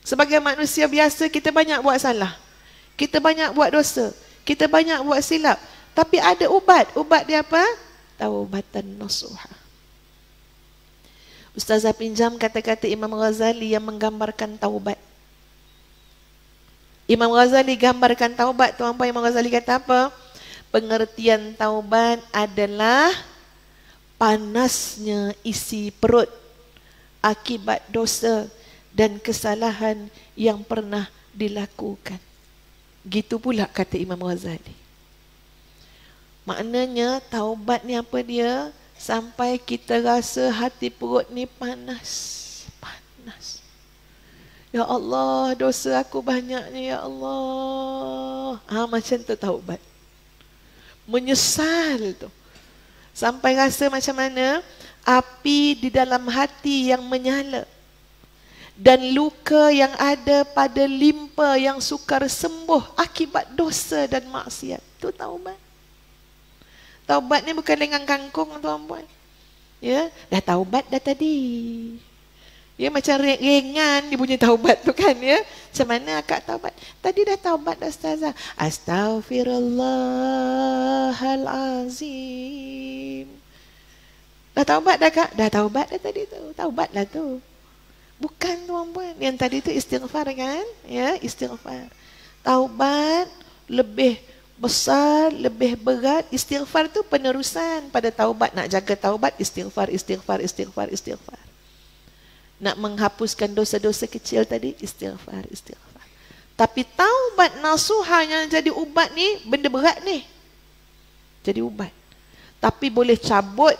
Sebagai manusia biasa, kita banyak buat salah. Kita banyak buat dosa. Kita banyak buat silap. Tapi ada ubat. Ubat dia apa? Taubatan nasuha. Ustazah pinjam kata-kata Imam Ghazali yang menggambarkan taubat. Imam Ghazali gambarkan taubat. Tuan-tuan, Imam Ghazali kata apa? Pengertian taubat adalah panasnya isi perut akibat dosa dan kesalahan yang pernah dilakukan. Gitu pula kata Imam Ghazali. Maknanya taubat ni apa dia? Sampai kita rasa hati perut ni panas. Panas. Ya Allah, dosa aku banyaknya ya Allah. Macam tu taubat. Menyesal tu. Sampai rasa macam mana? Api di dalam hati yang menyala. Dan luka yang ada pada limpa yang sukar sembuh akibat dosa dan maksiat. Itu taubat. Taubat ni bukan lengan kangkung, tuan-puan. Ya, dah taubat dah tadi. Ya, macam ringan dia punya taubat tu kan, ya. Macam mana akak taubat? Tadi dah taubat dah, Ustazah. Astaghfirullahalazim. Dah taubat dah, Kak? Dah taubat dah tadi tu. Taubat lah tu. Bukan, tuan-puan. Yang tadi tu istighfar kan? Ya, istighfar. Taubat lebih besar, lebih berat. Istighfar tu penerusan pada taubat. Nak jaga taubat, istighfar, istighfar, istighfar, istighfar. Nak menghapuskan dosa-dosa kecil tadi, istighfar, istighfar. Tapi taubat nasuha yang jadi ubat ni, benda berat ni. Jadi ubat. Tapi boleh cabut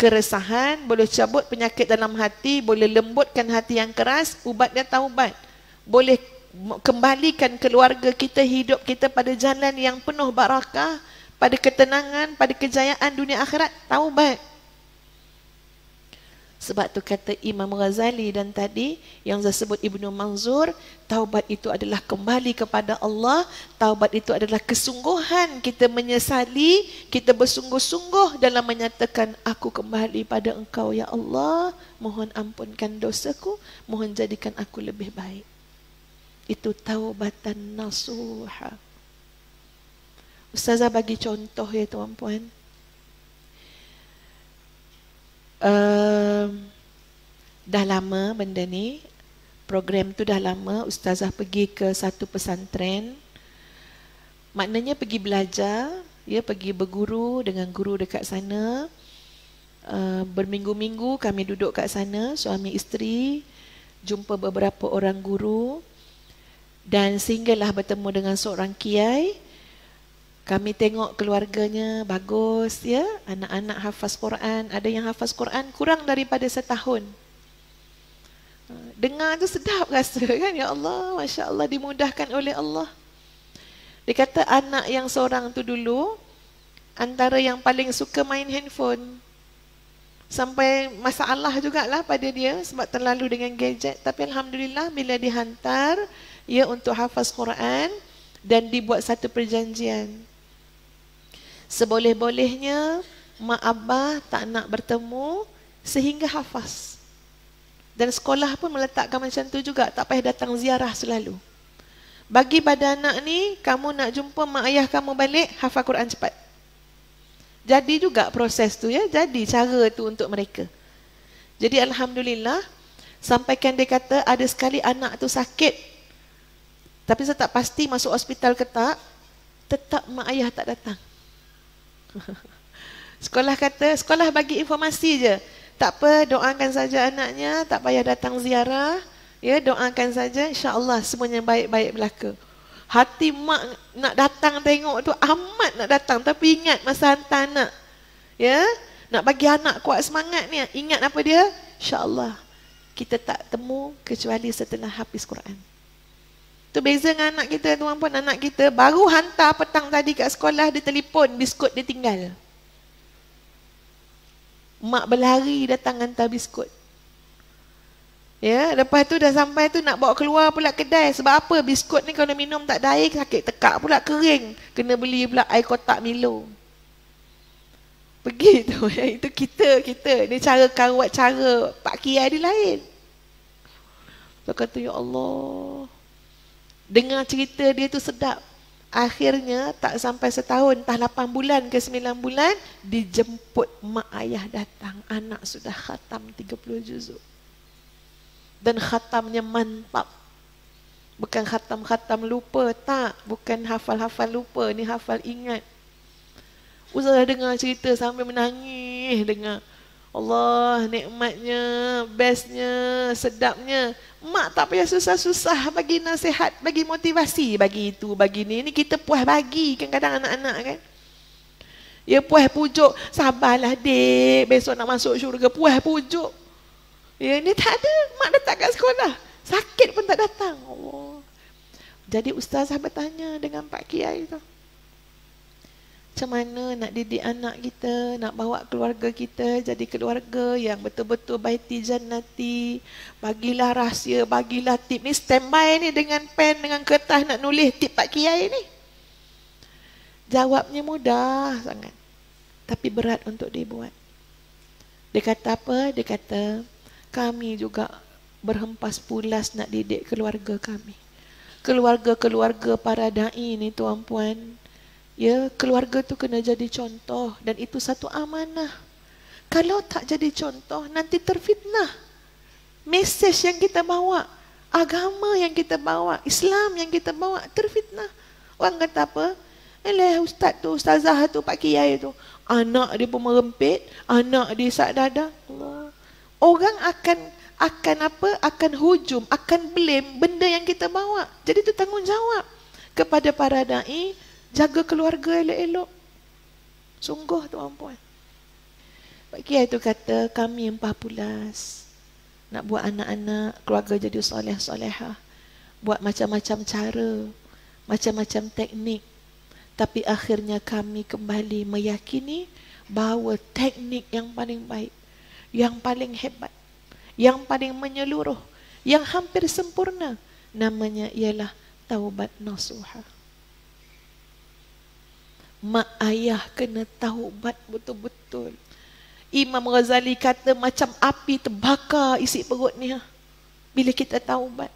keresahan, boleh cabut penyakit dalam hati, boleh lembutkan hati yang keras, ubat dia taubat. Boleh kembalikan keluarga kita, hidup kita pada jalan yang penuh barakah, pada ketenangan, pada kejayaan dunia akhirat, taubat. Sebab tu kata Imam Ghazali dan tadi yang saya sebut Ibnu Manzur, taubat itu adalah kembali kepada Allah. Taubat itu adalah kesungguhan kita menyesali, kita bersungguh-sungguh dalam menyatakan aku kembali pada Engkau ya Allah, mohon ampunkan dosaku, mohon jadikan aku lebih baik. Itu taubatan nasuha. Ustazah bagi contoh ya tuan-puan. Dah lama benda ni, program tu dah lama. Ustazah pergi ke satu pesantren, maknanya pergi belajar, ya, pergi berguru dengan guru dekat sana. Berminggu-minggu kami duduk kat sana, suami isteri, jumpa beberapa orang guru, dan sehinggalah bertemu dengan seorang kiai. Kami tengok keluarganya bagus, ya, anak-anak hafaz Quran, ada yang hafaz Quran kurang daripada setahun. Dengar tu sedap rasa kan, ya Allah, Masya Allah, dimudahkan oleh Allah. Dia kata anak yang seorang tu dulu antara yang paling suka main handphone. Sampai masalah jugalah pada dia sebab terlalu dengan gadget. Tapi Alhamdulillah bila dihantar ya untuk hafaz Quran dan dibuat satu perjanjian. Seboleh-bolehnya mak abah tak nak bertemu sehingga hafaz. Dan sekolah pun meletakkan macam tu juga, tak payah datang ziarah selalu. Bagi pada anak ni, kamu nak jumpa mak ayah kamu balik, hafal Quran cepat. Jadi juga proses tu, ya, jadi cara tu untuk mereka. Jadi Alhamdulillah, sampaikan dia kata ada sekali anak tu sakit, tapi saya tak pasti masuk hospital ke tak, tetap mak ayah tak datang. Sekolah kata, sekolah bagi informasi je, tak apa, doakan saja anaknya, tak payah datang ziarah, ya, doakan saja, insya-Allah semuanya baik-baik berlaku. Hati mak nak datang tengok tu amat nak datang, tapi ingat masa hantar anak, ya, nak bagi anak kuat semangat ni, ingat apa dia? Insya-Allah kita tak temu kecuali setelah habis Quran. Tu beza dengan anak kita, tuan-puan. Anak kita baru hantar petang tadi kat sekolah, dia telefon, biskut dia tinggal. Mak berlari datang hantar biskut. Ya, lepas tu dah sampai tu nak bawa keluar pula kedai. Sebab apa? Biskut ni kalau minum tak ada air, sakit tekak pula, kering. Kena beli pula air kotak Milo. Pergi tu. Itu kita. Ni cara karawat, cara Pak Kiai dia lain. Saya kata, ya Allah. Dengar cerita dia tu sedap. Akhirnya tak sampai setahun, entah 8 bulan ke 9 bulan, dijemput mak ayah datang. Anak sudah khatam 30 juzuk. Dan khatamnya mantap. Bukan khatam-khatam lupa, tak. Bukan hafal-hafal lupa, ni hafal ingat. Ustazah dengar cerita sambil menangis dengar. Allah, nikmatnya, bestnya, sedapnya. Mak tak payah susah-susah bagi nasihat, bagi motivasi, bagi itu, bagi ni. Ini kita puas bagi kadang-kadang anak-anak kan. Ya puas pujuk, sabarlah dek, besok nak masuk syurga, puas pujuk. Ya ni tak ada, mak datang kat sekolah. Sakit pun tak datang. Allah. Jadi ustazah bertanya dengan Pak Kiai tu. Macam mana nak didik anak kita, nak bawa keluarga kita jadi keluarga yang betul-betul baiti jannati. Bagilah rahsia, bagilah tip. Ni standby ni dengan pen, dengan kertas nak nulis tip Pak Kiai ni. Jawabnya mudah sangat. Tapi berat untuk dibuat. Dia kata apa? Dia kata, kami juga berhempas pulas nak didik keluarga kami. Keluarga-keluarga para da'i ni tuan-puan. Ya, keluarga tu kena jadi contoh dan itu satu amanah. Kalau tak jadi contoh, nanti terfitnah. Mesej yang kita bawa, agama yang kita bawa, Islam yang kita bawa, terfitnah. Orang kata apa? Ustaz tu, ustazah tu, Pak Kiai tu, anak dia pun merempit, anak dia sak dada. Allah. Orang akan apa? Akan hujum, akan blame benda yang kita bawa. Jadi itu tanggungjawab kepada para da'i. Jaga keluarga elok-elok. Sungguh tuan-puan. Pak Kiai tu kata, kami empah pulas. Nak buat anak-anak, keluarga jadi soleh-solehah. Buat macam-macam cara, macam-macam teknik. Tapi akhirnya kami kembali meyakini bahawa teknik yang paling baik, yang paling hebat, yang paling menyeluruh, yang hampir sempurna, namanya ialah taubat nasuha. Mak ayah kena taubat betul-betul. Imam Ghazali kata macam api terbakar isi perut ni. Bila kita taubat.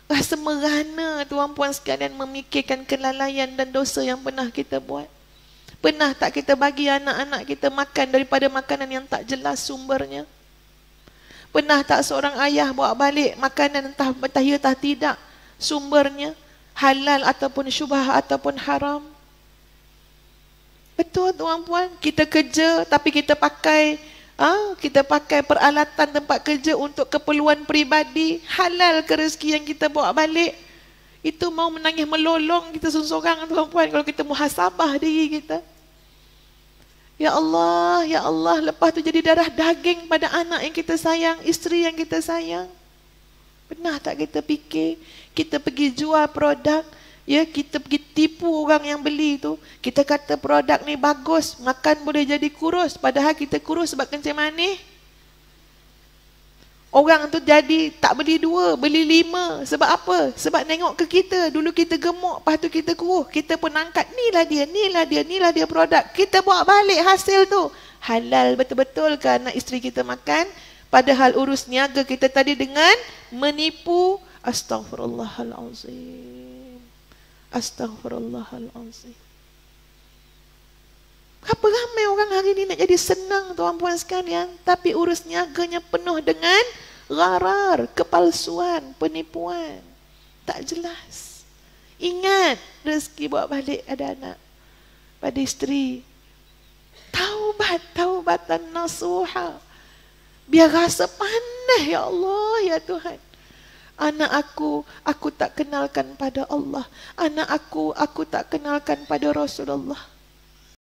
Rasa merana tuan-puan sekalian memikirkan kelalaian dan dosa yang pernah kita buat. Pernah tak kita bagi anak-anak kita makan daripada makanan yang tak jelas sumbernya? Pernah tak seorang ayah bawa balik makanan entah ya entah tidak sumbernya? Halal ataupun syubhah ataupun haram? Betul tuan-puan, kita kerja tapi kita pakai peralatan tempat kerja untuk keperluan peribadi. Halal ke rezeki yang kita bawa balik? Itu mau menangis melolong kita seorang tuan-puan kalau kita muhasabah diri kita. Ya Allah, lepas tu jadi darah daging pada anak yang kita sayang, isteri yang kita sayang. Pernah tak kita fikir, kita pergi jual produk, ya, kita pergi tipu orang yang beli tu. Kita kata produk ni bagus, makan boleh jadi kurus, padahal kita kurus sebab kencing manis. Orang tu jadi tak beli 2, beli 5. Sebab apa? Sebab nengok ke kita. Dulu kita gemuk, lepas tu kita kurus. Kita pun angkat, inilah dia produk. Kita bawa balik hasil tu. Halal betul-betul ke anak isteri kita makan? Padahal urus niaga kita tadi dengan menipu. Astaghfirullahalazim. Astaghfirullahalazim. Berapa ramai orang hari ini nak jadi senang tuan-puan sekalian, tapi urus niaganya penuh dengan gharar, kepalsuan, penipuan. Tak jelas. Ingat, rezeki bawa balik ada anak, pada isteri. Taubatan nasuha. Biar rasa panas, ya Allah, ya Tuhan. Anak aku tak kenalkan pada Allah. Anak aku tak kenalkan pada Rasulullah.